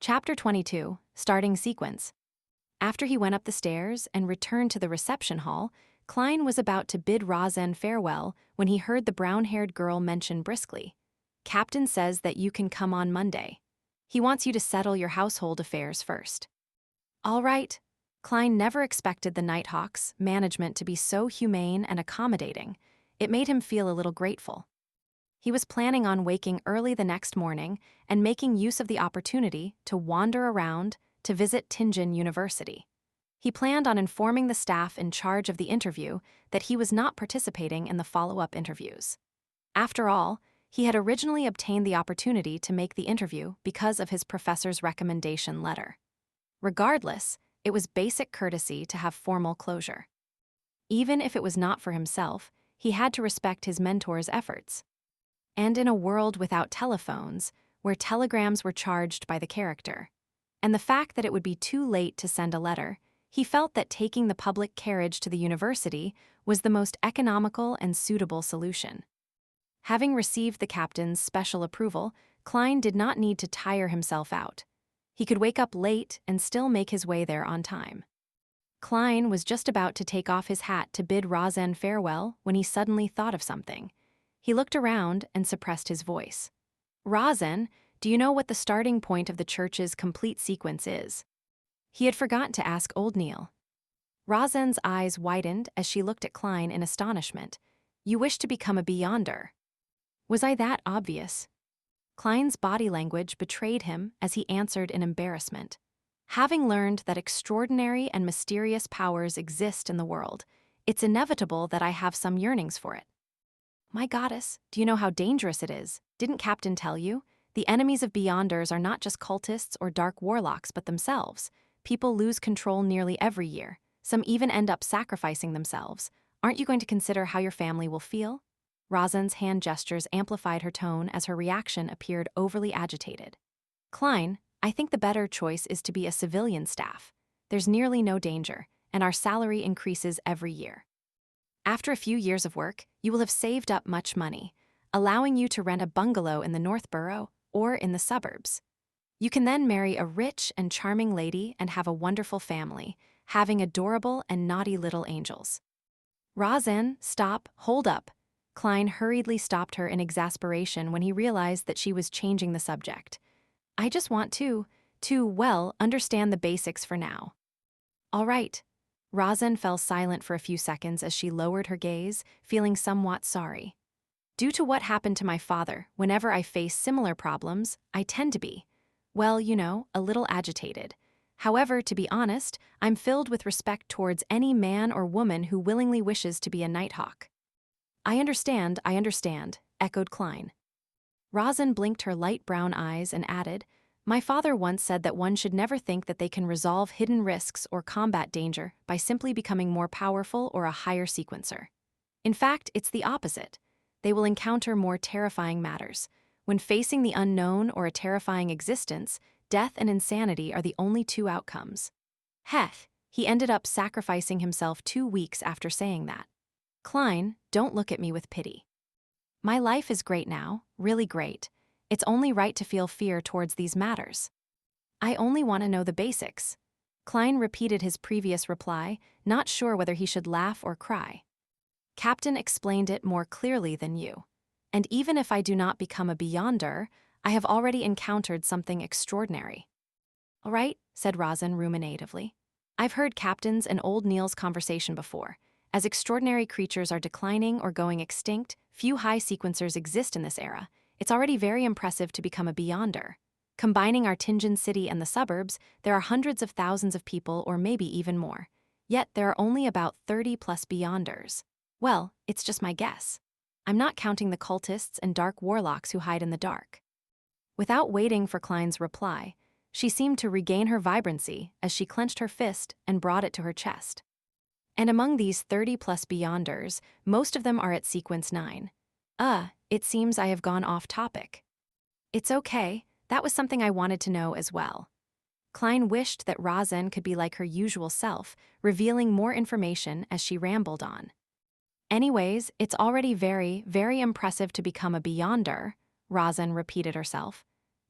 Chapter 22, Starting Sequence. After he went up the stairs and returned to the reception hall, Klein was about to bid Rozen farewell when he heard the brown-haired girl mention briskly, "Captain says that you can come on Monday. He wants you to settle your household affairs first." All right. Klein never expected the Nighthawks management to be so humane and accommodating. It made him feel a little grateful. He was planning on waking early the next morning and making use of the opportunity to wander around to visit Tianjin University. He planned on informing the staff in charge of the interview that he was not participating in the follow-up interviews. After all, he had originally obtained the opportunity to make the interview because of his professor's recommendation letter. Regardless, it was basic courtesy to have formal closure. Even if it was not for himself, he had to respect his mentor's efforts. And in a world without telephones, where telegrams were charged by the character, and the fact that it would be too late to send a letter, he felt that taking the public carriage to the university was the most economical and suitable solution. Having received the captain's special approval, Klein did not need to tire himself out. He could wake up late and still make his way there on time. Klein was just about to take off his hat to bid Rozen farewell when he suddenly thought of something. He looked around and suppressed his voice. "Rozen, do you know what the starting point of the church's complete sequence is?" He had forgotten to ask old Neil. Rozen's eyes widened as she looked at Klein in astonishment. "You wish to become a Beyonder." Was I that obvious? Klein's body language betrayed him as he answered in embarrassment. Having learned that extraordinary and mysterious powers exist in the world, it's inevitable that I have some yearnings for it. "My goddess, do you know how dangerous it is? Didn't Captain tell you? The enemies of Beyonders are not just cultists or dark warlocks but themselves. People lose control nearly every year. Some even end up sacrificing themselves. Aren't you going to consider how your family will feel?" Rozen's hand gestures amplified her tone as her reaction appeared overly agitated. "Klein, I think the better choice is to be a civilian staff. There's nearly no danger, and our salary increases every year. After a few years of work, you will have saved up much money, allowing you to rent a bungalow in the North Borough or in the suburbs. You can then marry a rich and charming lady and have a wonderful family, having adorable and naughty little angels." "Rozen, stop, hold up." Klein hurriedly stopped her in exasperation when he realized that she was changing the subject. "I just want to, understand the basics for now." "All right." Rozen fell silent for a few seconds as she lowered her gaze, feeling somewhat sorry. "Due to what happened to my father, whenever I face similar problems, I tend to be, well, a little agitated. However, to be honest, I'm filled with respect towards any man or woman who willingly wishes to be a Nighthawk." I understand, echoed Klein. Rozen blinked her light brown eyes and added, "My father once said that one should never think that they can resolve hidden risks or combat danger by simply becoming more powerful or a higher sequencer. In fact, it's the opposite. They will encounter more terrifying matters. When facing the unknown or a terrifying existence, death and insanity are the only two outcomes." Heth, he ended up sacrificing himself 2 weeks after saying that. "Klein, don't look at me with pity. My life is great now, really great. It's only right to feel fear towards these matters. I only want to know the basics." Klein repeated his previous reply, not sure whether he should laugh or cry. "Captain explained it more clearly than you. And even if I do not become a Beyonder, I have already encountered something extraordinary." "All right," said Rozen ruminatively. "I've heard Captain's and old Neil's conversation before. As extraordinary creatures are declining or going extinct, few high sequencers exist in this era. It's already very impressive to become a Beyonder. Combining our Tianjin city and the suburbs, there are hundreds of thousands of people or maybe even more. Yet there are only about 30 plus Beyonders. Well, it's just my guess. I'm not counting the cultists and dark warlocks who hide in the dark." Without waiting for Klein's reply, she seemed to regain her vibrancy as she clenched her fist and brought it to her chest. "And among these 30 plus Beyonders, most of them are at sequence 9. It seems I have gone off topic." "It's okay, that was something I wanted to know as well." Klein wished that Rozen could be like her usual self, revealing more information as she rambled on. "Anyways, it's already very, very impressive to become a Beyonder," Rozen repeated herself.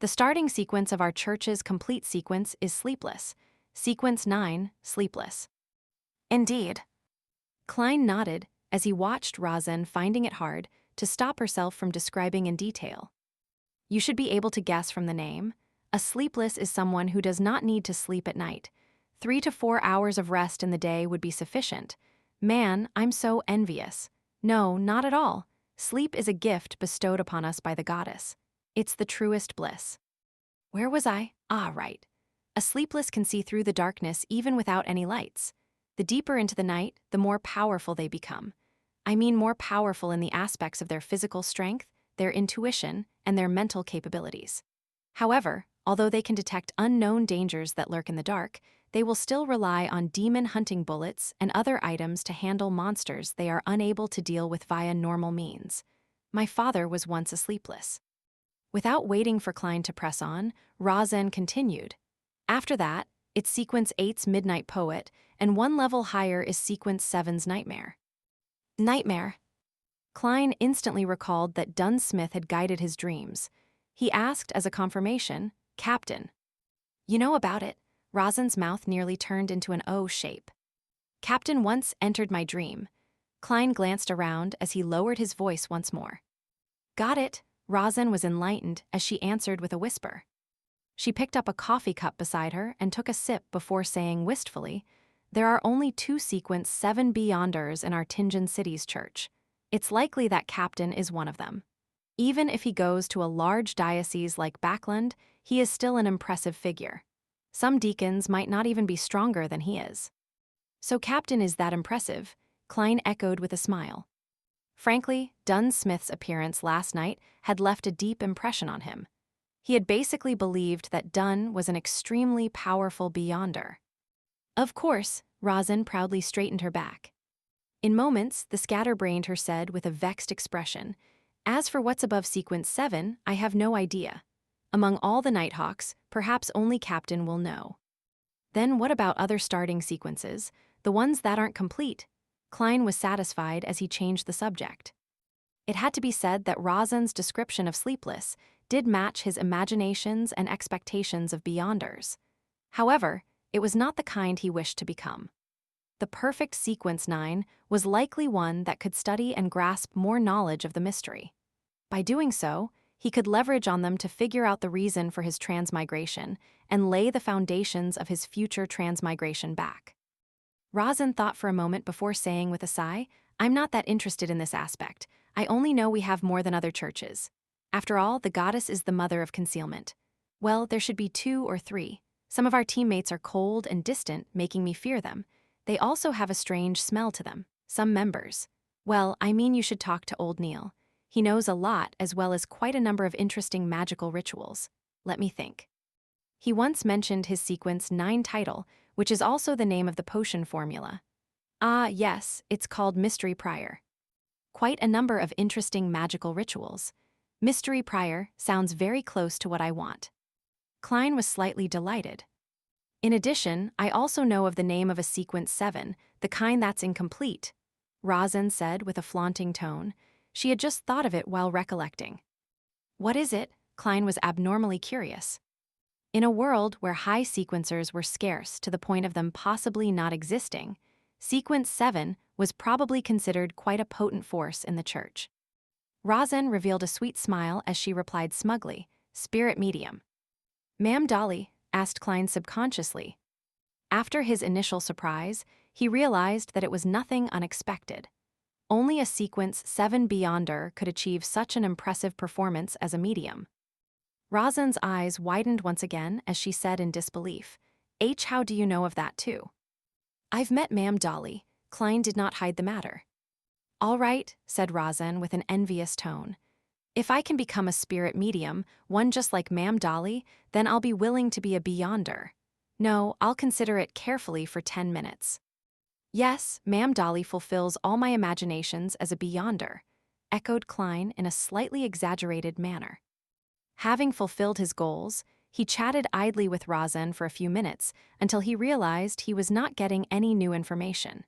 The starting sequence of our church's complete sequence is sleepless. Sequence 9, sleepless. Indeed. Klein nodded as he watched Rosen finding it hard to stop herself from describing in detail. You should be able to guess from the name. A sleepless is someone who does not need to sleep at night. 3 to 4 hours of rest in the day would be sufficient. Man, I'm so envious. No, not at all. Sleep is a gift bestowed upon us by the goddess. It's the truest bliss. Where was I? Ah, right. A sleepless can see through the darkness even without any lights. The deeper into the night, the more powerful they become. I mean more powerful in the aspects of their physical strength, their intuition, and their mental capabilities. However, although they can detect unknown dangers that lurk in the dark, they will still rely on demon hunting bullets and other items to handle monsters they are unable to deal with via normal means. My father was once a sleepless. Without waiting for Klein to press on, Rosen continued. After that, it's Sequence 8's Midnight Poet, and one level higher is Sequence 7's Nightmare. Nightmare. Klein instantly recalled that Dunn Smith had guided his dreams. He asked as a confirmation, Captain. You know about it? Rosen's mouth nearly turned into an O shape. Captain once entered my dream. Klein glanced around as he lowered his voice once more. Got it. Rosen was enlightened as she answered with a whisper. She picked up a coffee cup beside her and took a sip before saying wistfully, There are only 2 Sequence 7 Beyonders in our Tingen City's church. It's likely that Captain is one of them. Even if he goes to a large diocese like Backland, he is still an impressive figure. Some deacons might not even be stronger than he is. So Captain is that impressive, Klein echoed with a smile. Frankly, Dunn Smith's appearance last night had left a deep impression on him. He had basically believed that Dunn was an extremely powerful Beyonder. Of course, Rosen proudly straightened her back. In moments, the scatterbrained her said with a vexed expression, As for what's above Sequence 7, I have no idea. Among all the Nighthawks, perhaps only Captain will know. Then what about other starting sequences, the ones that aren't complete? Klein was satisfied as he changed the subject. It had to be said that Rosen's description of Sleepless did match his imaginations and expectations of Beyonders. However, it was not the kind he wished to become. The perfect Sequence 9 was likely one that could study and grasp more knowledge of the mystery. By doing so, he could leverage on them to figure out the reason for his transmigration and lay the foundations of his future transmigration back. Rosen thought for a moment before saying with a sigh, I'm not that interested in this aspect. I only know we have more than other churches. After all, the goddess is the mother of concealment. Well, there should be 2 or 3. Some of our teammates are cold and distant, making me fear them. They also have a strange smell to them, some members. Well, I mean you should talk to old Neil. He knows a lot as well as quite a number of interesting magical rituals. Let me think. He once mentioned his Sequence 9 title, which is also the name of the potion formula. Ah, yes, it's called Mystery Prior. Quite a number of interesting magical rituals. Mystery Prior sounds very close to what I want. Klein was slightly delighted. In addition, I also know of the name of a Sequence 7, the kind that's incomplete, Rosen said with a flaunting tone. She had just thought of it while recollecting. What is it? Klein was abnormally curious. In a world where high sequencers were scarce to the point of them possibly not existing, Sequence 7 was probably considered quite a potent force in the church. Rosen revealed a sweet smile as she replied smugly, Spirit medium. Ma'am Dolly, asked Klein subconsciously. After his initial surprise, he realized that it was nothing unexpected. Only a Sequence 7 Beyonder could achieve such an impressive performance as a medium. Rosen's eyes widened once again as she said in disbelief, How do you know of that too? I've met Ma'am Dolly. Klein did not hide the matter. All right, said Rosen with an envious tone. If I can become a spirit medium, one just like Ma'am Dolly, then I'll be willing to be a Beyonder. No, I'll consider it carefully for 10 minutes. Yes, Ma'am Dolly fulfills all my imaginations as a Beyonder, echoed Klein in a slightly exaggerated manner. Having fulfilled his goals, he chatted idly with Rosen for a few minutes until he realized he was not getting any new information.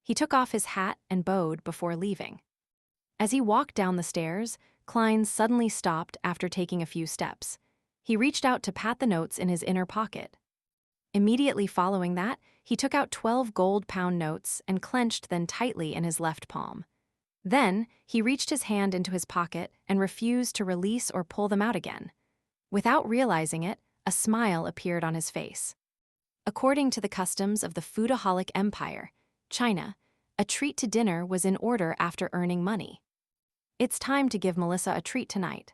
He took off his hat and bowed before leaving. As he walked down the stairs, Klein suddenly stopped after taking a few steps. He reached out to pat the notes in his inner pocket. Immediately following that, he took out 12 gold pound notes and clenched them tightly in his left palm. Then, he reached his hand into his pocket and refused to release or pull them out again. Without realizing it, a smile appeared on his face. According to the customs of the foodaholic empire, China, a treat to dinner was in order after earning money. It's time to give Melissa a treat tonight.